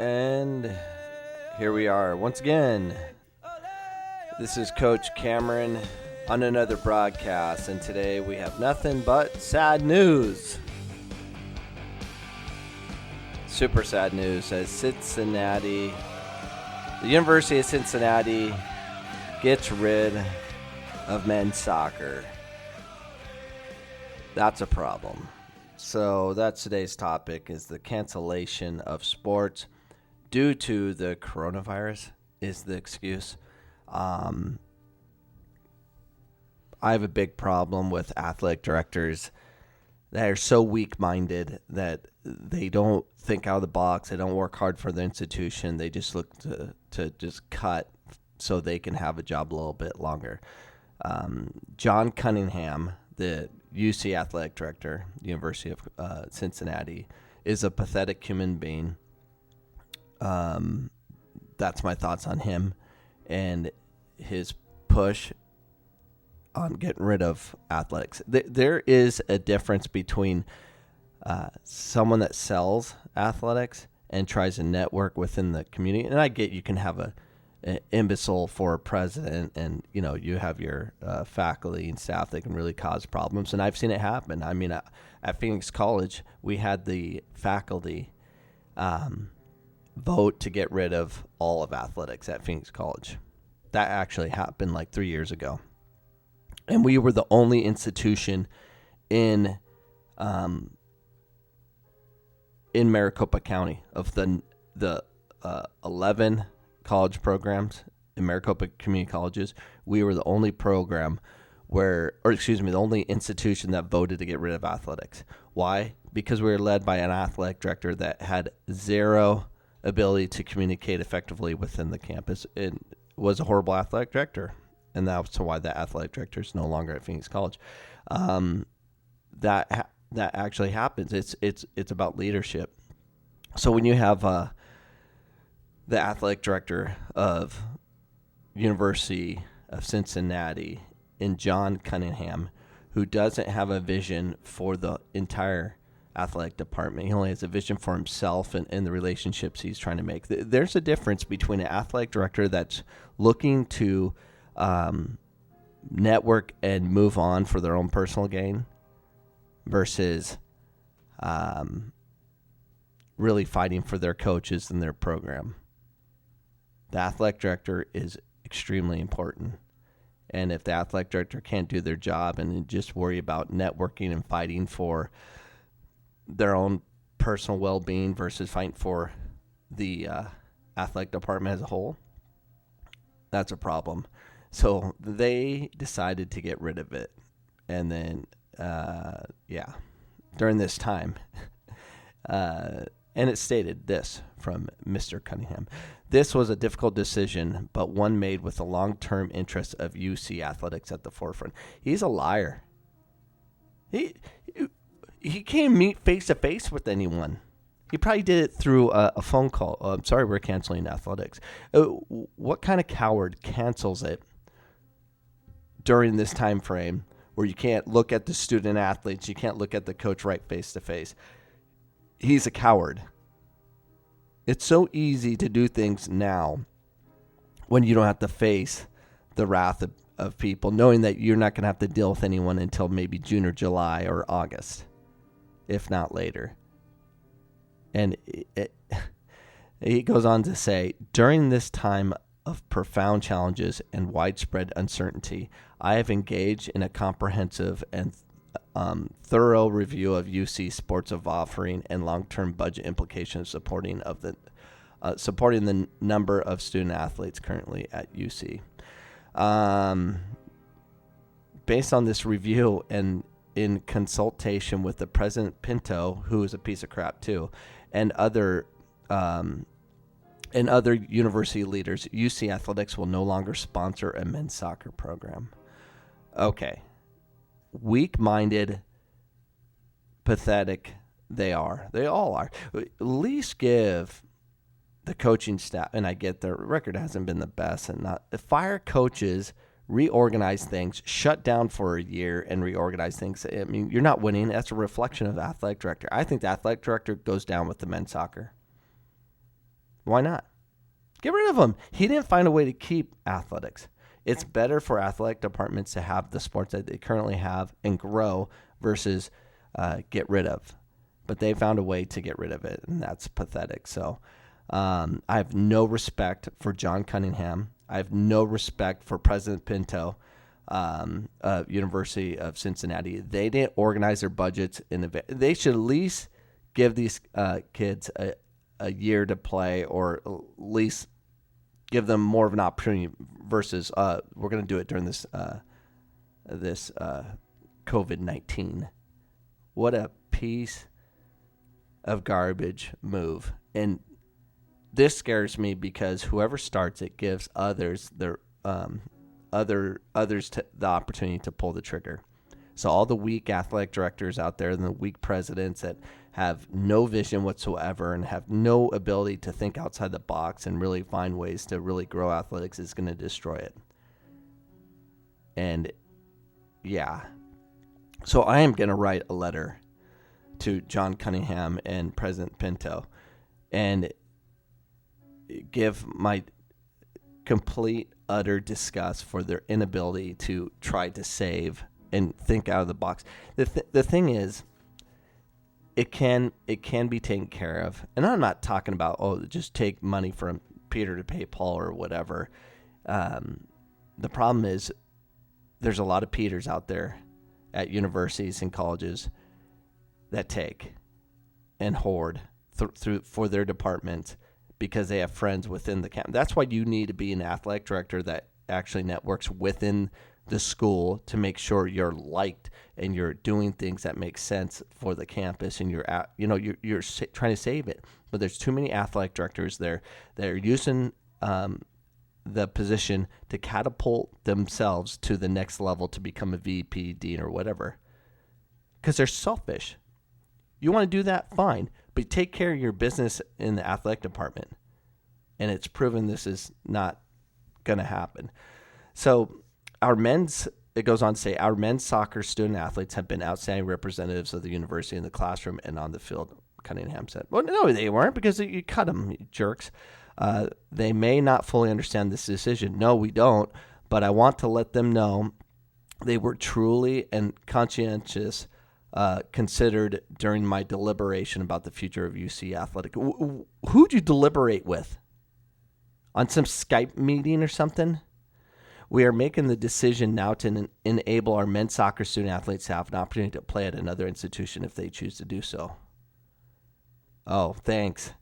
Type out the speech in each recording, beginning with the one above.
And here we are once again. This is Coach Cameron on another broadcast, and today we have nothing but sad news. Super sad news as the University of Cincinnati gets rid of men's soccer. That's a problem. So that's today's topic, is the cancellation of sports due to the coronavirus is the excuse. I have a big problem with athletic directors that are so weak-minded that they don't think out of the box. They don't work hard for the institution. They just look to just cut so they can have a job a little bit longer. John Cunningham, the UC athletic director, University of Cincinnati, is a pathetic human being. That's my thoughts on him and his push on getting rid of athletics. There is a difference between someone that sells athletics and tries to network within the community. And I get you can have an imbecile for a president, and you have your faculty and staff that can really cause problems. And I've seen it happen. I mean, at Phoenix College, we had the faculty vote to get rid of all of athletics at Phoenix College. That actually happened like 3 years ago. And we were the only institution in Maricopa County of the 11 college programs in Maricopa Community Colleges. We were the only the only institution that voted to get rid of athletics. Why? Because we were led by an athletic director that had zero ability to communicate effectively within the campus. It was a horrible athletic director. And that's why the athletic director is no longer at Phoenix College. That actually happens. It's about leadership. So when you have the athletic director of University of Cincinnati in John Cunningham, who doesn't have a vision for the entire athletic department, he only has a vision for himself and the relationships he's trying to make. There's a difference between an athletic director that's looking to network and move on for their own personal gain versus really fighting for their coaches and their program. The athletic director is extremely important. And if the athletic director can't do their job and just worry about networking and fighting for their own personal well-being versus fighting for the athletic department as a whole, that's a problem. So they decided to get rid of it. And then, during this time, and it stated this from Mr. Cunningham: "This was a difficult decision, but one made with the long-term interest of UC athletics at the forefront." He's a liar. He can't meet face-to-face with anyone. He probably did it through a phone call. I'm sorry, we're canceling athletics. What kind of coward cancels it during this time frame where you can't look at the student athletes, you can't look at the coach right face-to-face? He's a coward. It's so easy to do things now when you don't have to face the wrath of people, knowing that you're not going to have to deal with anyone until maybe June or July or August, if not later. And he goes on to say, "During this time of profound challenges and widespread uncertainty, I have engaged in a comprehensive and thorough review of UC sports of offering and long-term budget implications supporting the number of student athletes currently at UC. Based on this review and in consultation with the President Pinto, who is a piece of crap too, and other university leaders, UC Athletics will no longer sponsor a men's soccer program." Okay. Weak-minded, pathetic they are. They all are. At least give the coaching staff, and I get their record hasn't been the best, and not fire coaches, reorganize things, shut down for a year and reorganize things. I mean, you're not winning. That's a reflection of the athletic director. I think the athletic director goes down with the men's soccer. Why not? Get rid of them. He didn't find a way to keep athletics. It's better for athletic departments to have the sports that they currently have and grow versus get rid of. But they found a way to get rid of it, and that's pathetic. So I have no respect for John Cunningham. I have no respect for President Pinto, University of Cincinnati. They didn't organize their budgets. They should at least give these kids a year to play, or at least give them more of an opportunity versus we're going to do it during this COVID-19. What a piece of garbage move. And this scares me because whoever starts it gives others the opportunity to pull the trigger. So all the weak athletic directors out there and the weak presidents that have no vision whatsoever and have no ability to think outside the box and really find ways to really grow athletics is going to destroy it. And yeah, so I am going to write a letter to John Cunningham and President Pinto and give my complete, utter disgust for their inability to try to save and think out of the box. The thing is, it can be taken care of. And I'm not talking about, just take money from Peter to pay Paul or whatever. The problem is there's a lot of Peters out there at universities and colleges that take and hoard through for their department because they have friends within the camp. That's why you need to be an athletic director that actually networks within the school to make sure you're liked and you're doing things that make sense for the campus and you're trying to save it. But there's too many athletic directors there that are using the position to catapult themselves to the next level to become a VP, dean, or whatever, because they're selfish. You want to do that, fine, but take care of your business in the athletic department. And it's proven this is not going to happen. So it goes on to say, our men's soccer student athletes have been outstanding representatives of the university in the classroom and on the field, Cunningham said. Well, no, they weren't, because you cut them, you jerks. They may not fully understand this decision. No, we don't. But I want to let them know they were truly and conscientious considered during my deliberation about the future of UC athletic. Who'd you deliberate with? On some Skype meeting or something? We are making the decision now to enable our men's soccer student athletes to have an opportunity to play at another institution if they choose to do so. Oh, thanks.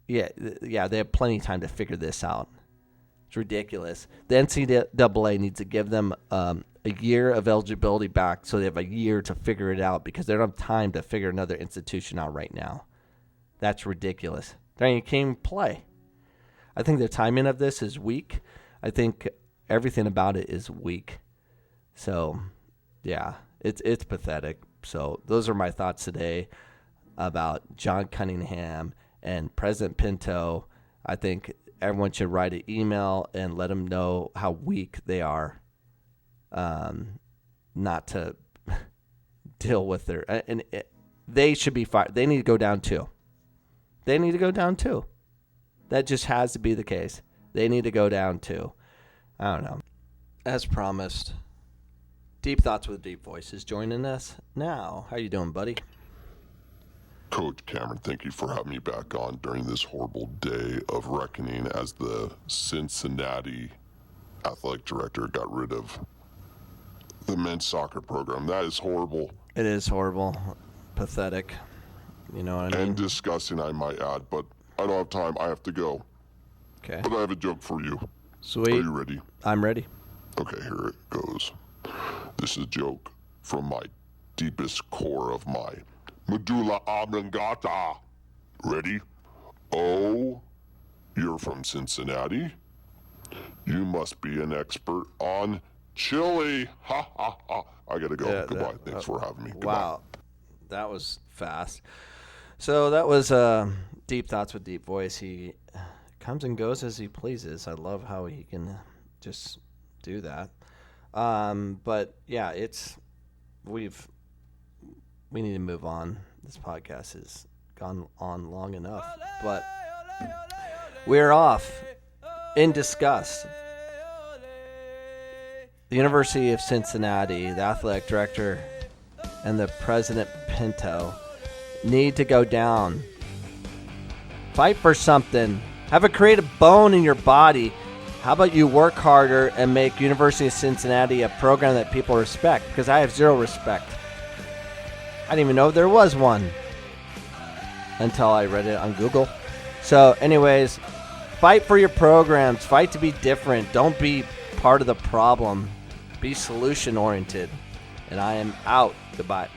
Yeah, they have plenty of time to figure this out. It's ridiculous. The NCAA needs to give them a year of eligibility back so they have a year to figure it out, because they don't have time to figure another institution out right now. That's ridiculous. They can't even play. I think the timing of this is weak. I think everything about it is weak. So, yeah, it's pathetic. So those are my thoughts today about John Cunningham and President Pinto. I think everyone should write an email and let them know how weak they are, not to deal with they should be fired. They need to go down too. That just has to be the case. They need to go down too. I don't know. As promised, Deep Thoughts with Deep Voice is joining us now. How you doing, buddy? Coach Cameron, thank you for having me back on during this horrible day of reckoning as the Cincinnati athletic director got rid of the men's soccer program. That is horrible. It is horrible. Pathetic. You know what I mean? And disgusting, I might add, but I don't have time. I have to go. Okay. But I have a joke for you. Sweet. Are you ready? I'm ready. Okay, here it goes. This is a joke from my deepest core of my medulla oblongata. Ready? Oh, you're from Cincinnati? You must be an expert on chili. Ha ha ha. I gotta go. Goodbye. Thanks for having me. Wow. That was fast. So that was Deep Thoughts with Deep Voice. He comes and goes as he pleases. I love how he can just do that. But yeah, we need to move on. This podcast has gone on long enough. But We're off in disgust. The University of Cincinnati, the athletic director, and the President Pinto need to go down. Fight for something. Have a creative bone in your body. How about you work harder and make University of Cincinnati a program that people respect? Because I have zero respect. I didn't even know there was one until I read it on Google. So anyways, fight for your programs. Fight to be different. Don't be part of the problem. Be solution oriented. And I am out. Goodbye.